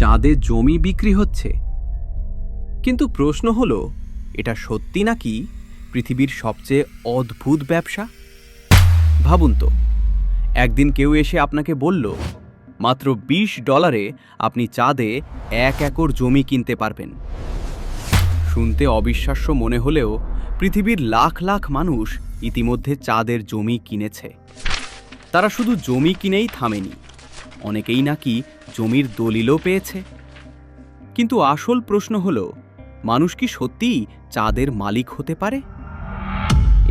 চাঁদে জমি বিক্রি হচ্ছে। কিন্তু প্রশ্ন হলো, এটা সত্যি নাকি পৃথিবীর সবচেয়ে অদ্ভুত ব্যবসা? ভাবুন তো, একদিন কেউ এসে আপনাকে বলল, মাত্র $20 আপনি চাঁদে 1 একর জমি কিনতে পারবেন। শুনতে অবিশ্বাস্য মনে হলেও পৃথিবীর লাখ লাখ মানুষ ইতিমধ্যে চাঁদের জমি কিনেছে। তারা শুধু জমি কিনেই থামেনি, অনেকেই নাকি জমির দলিলও পেয়েছে। কিন্তু আসল প্রশ্ন হলো, মানুষ কি সত্যিই চাঁদের মালিক হতে পারে?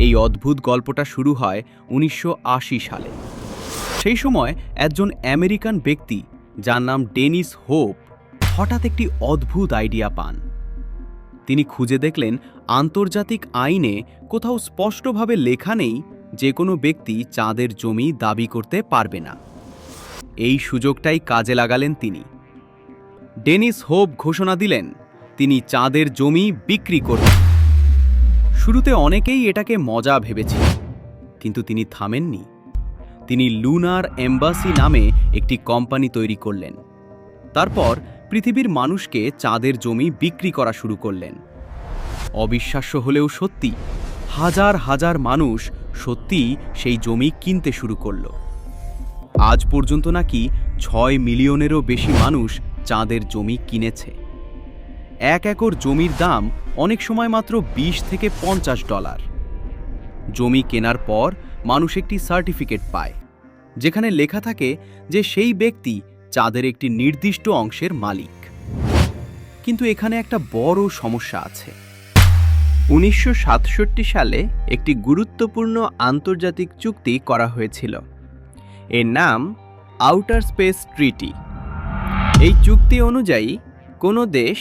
এই অদ্ভুত গল্পটা শুরু হয় 1980 সালে। সেই সময় একজন আমেরিকান ব্যক্তি, যার নাম ডেনিস হোপ, হঠাৎ একটি অদ্ভুত আইডিয়া পান। তিনি খুঁজে দেখলেন, আন্তর্জাতিক আইনে কোথাও স্পষ্টভাবে লেখা নেই যে কোনো ব্যক্তি চাঁদের জমি দাবি করতে পারবে না। এই সুযোগটাই কাজে লাগালেন তিনি। ডেনিস হোপ ঘোষণা দিলেন, তিনি চাঁদের জমি বিক্রি করবেন। শুরুতে অনেকেই এটাকে মজা ভেবেছিল, কিন্তু তিনি থামেননি। তিনি লুনার এম্বাসি নামে একটি কোম্পানি তৈরি করলেন। তারপর পৃথিবীর মানুষকে চাঁদের জমি বিক্রি করা শুরু করলেন। অবিশ্বাস্য হলেও সত্যি, হাজার হাজার মানুষ সত্যিই সেই জমি কিনতে শুরু করল। আজ পর্যন্ত নাকি 6 মিলিয়নেরও বেশি মানুষ চাঁদের জমি কিনেছে। 1 একর জমির দাম অনেক সময় মাত্র $20 থেকে $50। জমি কেনার পর মানুষ একটি সার্টিফিকেট পায়, যেখানে লেখা থাকে যে সেই ব্যক্তি চাঁদের একটি নির্দিষ্ট অংশের মালিক। কিন্তু এখানে একটা বড় সমস্যা আছে। 1967 সালে একটি গুরুত্বপূর্ণ আন্তর্জাতিক চুক্তি করা হয়েছিল। এর নাম আউটার স্পেস ট্রিটি। এই চুক্তি অনুযায়ী কোনো দেশ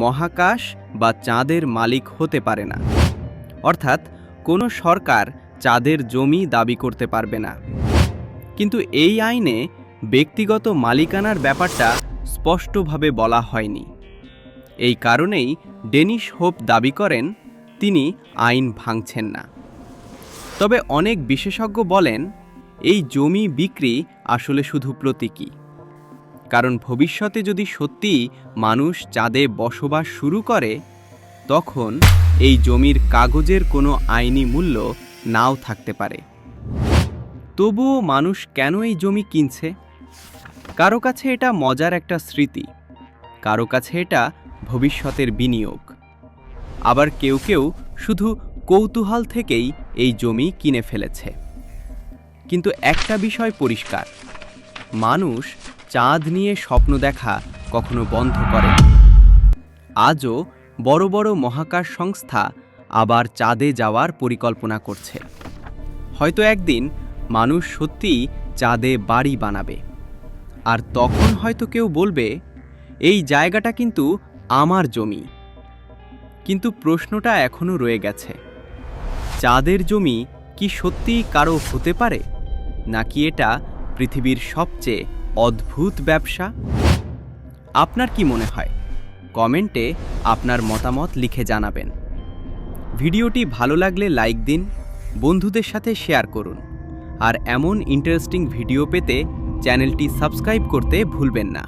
মহাকাশ বা চাঁদের মালিক হতে পারে না, অর্থাৎ কোনো সরকার চাঁদের জমি দাবি করতে পারবে না। কিন্তু এই আইনে ব্যক্তিগত মালিকানার ব্যাপারটা স্পষ্টভাবে বলা হয়নি। এই কারণেই ডেনিস হোপ দাবি করেন, তিনি আইন ভাঙছেন না। তবে অনেক বিশেষজ্ঞ বলেন, এই জমি বিক্রি আসলে শুধু প্রতীকী। কারণ ভবিষ্যতে যদি সত্যিই মানুষ চাঁদে বসবাস শুরু করে, তখন এই জমির কাগজের কোনো আইনি মূল্য নাও থাকতে পারে। তবুও মানুষ কেন এই জমি কিনছে? কারো কাছে এটা মজার একটা স্মৃতি, কারো কাছে এটা ভবিষ্যতের বিনিয়োগ, আবার কেউ কেউ শুধু কৌতূহল থেকেই এই জমি কিনে ফেলেছে। কিন্তু একটা বিষয় পরিষ্কার, মানুষ চাঁদ নিয়ে স্বপ্ন দেখা কখনো বন্ধ করে। আজও বড় বড় মহাকাশ সংস্থা আবার চাঁদে যাওয়ার পরিকল্পনা করছে। হয়তো একদিন মানুষ সত্যিই চাঁদে বাড়ি বানাবে, আর তখন হয়তো কেউ বলবে, এই জায়গাটা কিন্তু আমার জমি। কিন্তু প্রশ্নটা এখনো রয়ে গেছে, চাঁদের জমি কি সত্যিই কারো হতে পারে, নাকি এটা পৃথিবীর সবচেয়ে অদ্ভুত ব্যবসা? আপনার কি মনে হয়? কমেন্টে আপনার মতামত লিখে জানাবেন। ভিডিওটি ভালো লাগলে লাইক দিন, বন্ধুদের সাথে শেয়ার করুন, আর এমন ইন্টারেস্টিং ভিডিও পেতে চ্যানেলটি সাবস্ক্রাইব করতে ভুলবেন না।